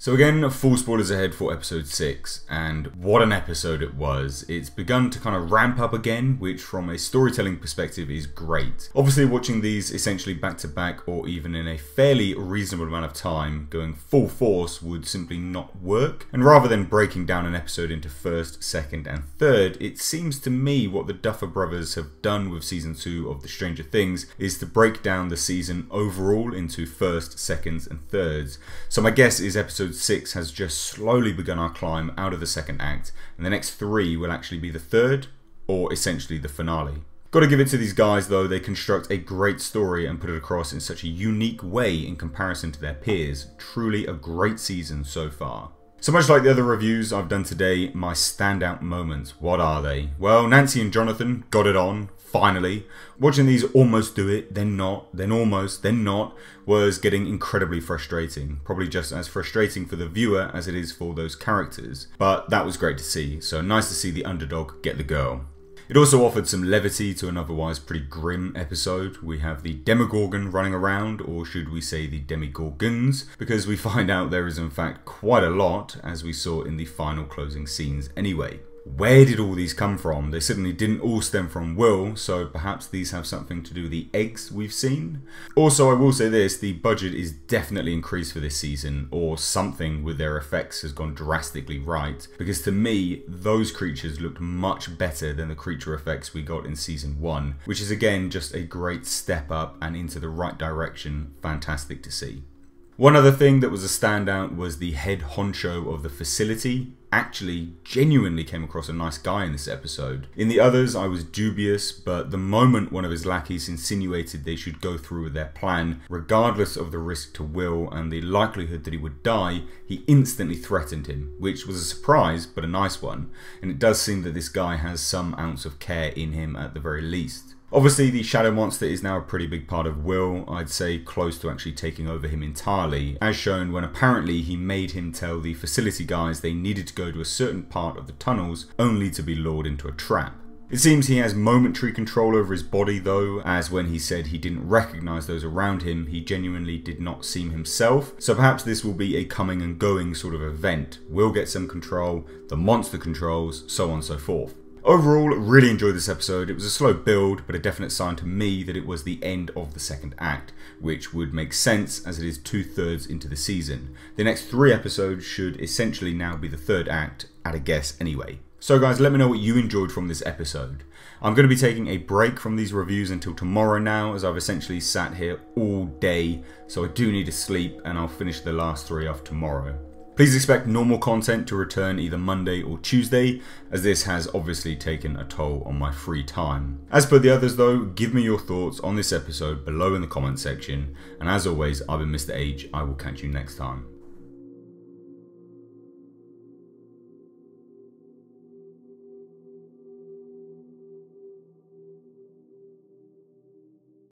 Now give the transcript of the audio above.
So again, full spoilers ahead for episode 6, and what an episode it was. It's begun to kind of ramp up again, which from a storytelling perspective is great. Obviously watching these essentially back to back or even in a fairly reasonable amount of time, going full force would simply not work. And rather than breaking down an episode into first, second and third, it seems to me what the Duffer Brothers have done with season 2 of The Stranger Things is to break down the season overall into first, seconds and thirds. So my guess is episode 6 has just slowly begun our climb out of the second act, and the next 3 will actually be the third, or essentially the finale. Got to give it to these guys though, they construct a great story and put it across in such a unique way in comparison to their peers. Truly a great season so far. So much like the other reviews I've done today, my standout moments, what are they? Well, Nancy and Jonathan got it on, finally. Watching these almost do it, then not, then almost, then not, was getting incredibly frustrating. Probably just as frustrating for the viewer as it is for those characters. But that was great to see, so nice to see the underdog get the girl. It also offered some levity to an otherwise pretty grim episode. We have the Demogorgon running around, or should we say the Demigorgons, because we find out there is in fact quite a lot, as we saw in the final closing scenes anyway. Where did all these come from? They certainly didn't all stem from Will, so perhaps these have something to do with the eggs we've seen. Also, I will say this, the budget is definitely increased for this season, or something with their effects has gone drastically right, because to me, those creatures looked much better than the creature effects we got in season 1, which is again just a great step up and into the right direction. Fantastic to see. One other thing that was a standout was the head honcho of the facility. Actually, genuinely came across a nice guy in this episode. In the others, I was dubious, but the moment one of his lackeys insinuated they should go through with their plan, regardless of the risk to Will and the likelihood that he would die, he instantly threatened him, which was a surprise, but a nice one. And it does seem that this guy has some ounce of care in him at the very least. Obviously, the Shadow Monster is now a pretty big part of Will, I'd say close to actually taking over him entirely, as shown when apparently he made him tell the facility guys they needed to go to a certain part of the tunnels only to be lured into a trap. It seems he has momentary control over his body though, as when he said he didn't recognise those around him, he genuinely did not seem himself, so perhaps this will be a coming and going sort of event. Will get some control, the monster controls, so on and so forth. Overall, really enjoyed this episode. It was a slow build, but a definite sign to me that it was the end of the second act, which would make sense as it is 2/3 into the season. The next 3 episodes should essentially now be the third act, at a guess anyway. So guys, let me know what you enjoyed from this episode. I'm going to be taking a break from these reviews until tomorrow now, as I've essentially sat here all day, so I do need to sleep, and I'll finish the last 3 off tomorrow. Please expect normal content to return either Monday or Tuesday, as this has obviously taken a toll on my free time. As per the others though, give me your thoughts on this episode below in the comment section, and as always, I've been Mr. H, I will catch you next time.